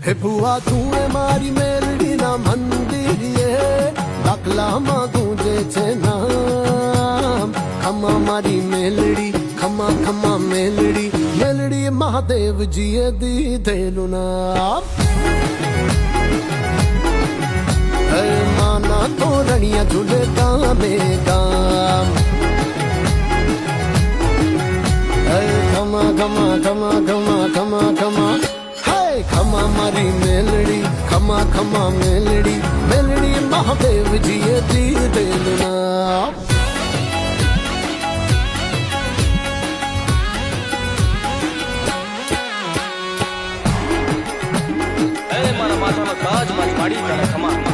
હે ભુવા તું એ મારી મેલડીના મંદિરે ડાકલામાં ગુંજે છે નામ ખમા મારી મેલડી ખમા ખમા મેલડી મેલડી મહાદેવજીએ દીધેલું નામ હે માના તોરણિયા ઝૂલે ગામે ગામ હે ખમા ખમા ખમા ખમા ખમા ખમા ખમા મારી મેલડી ખમા ખમા મેલડી મેલડી મહાદેવજીએ દીધેલું નામ મારા માથાનો તાજ મારી માડી તને ખમા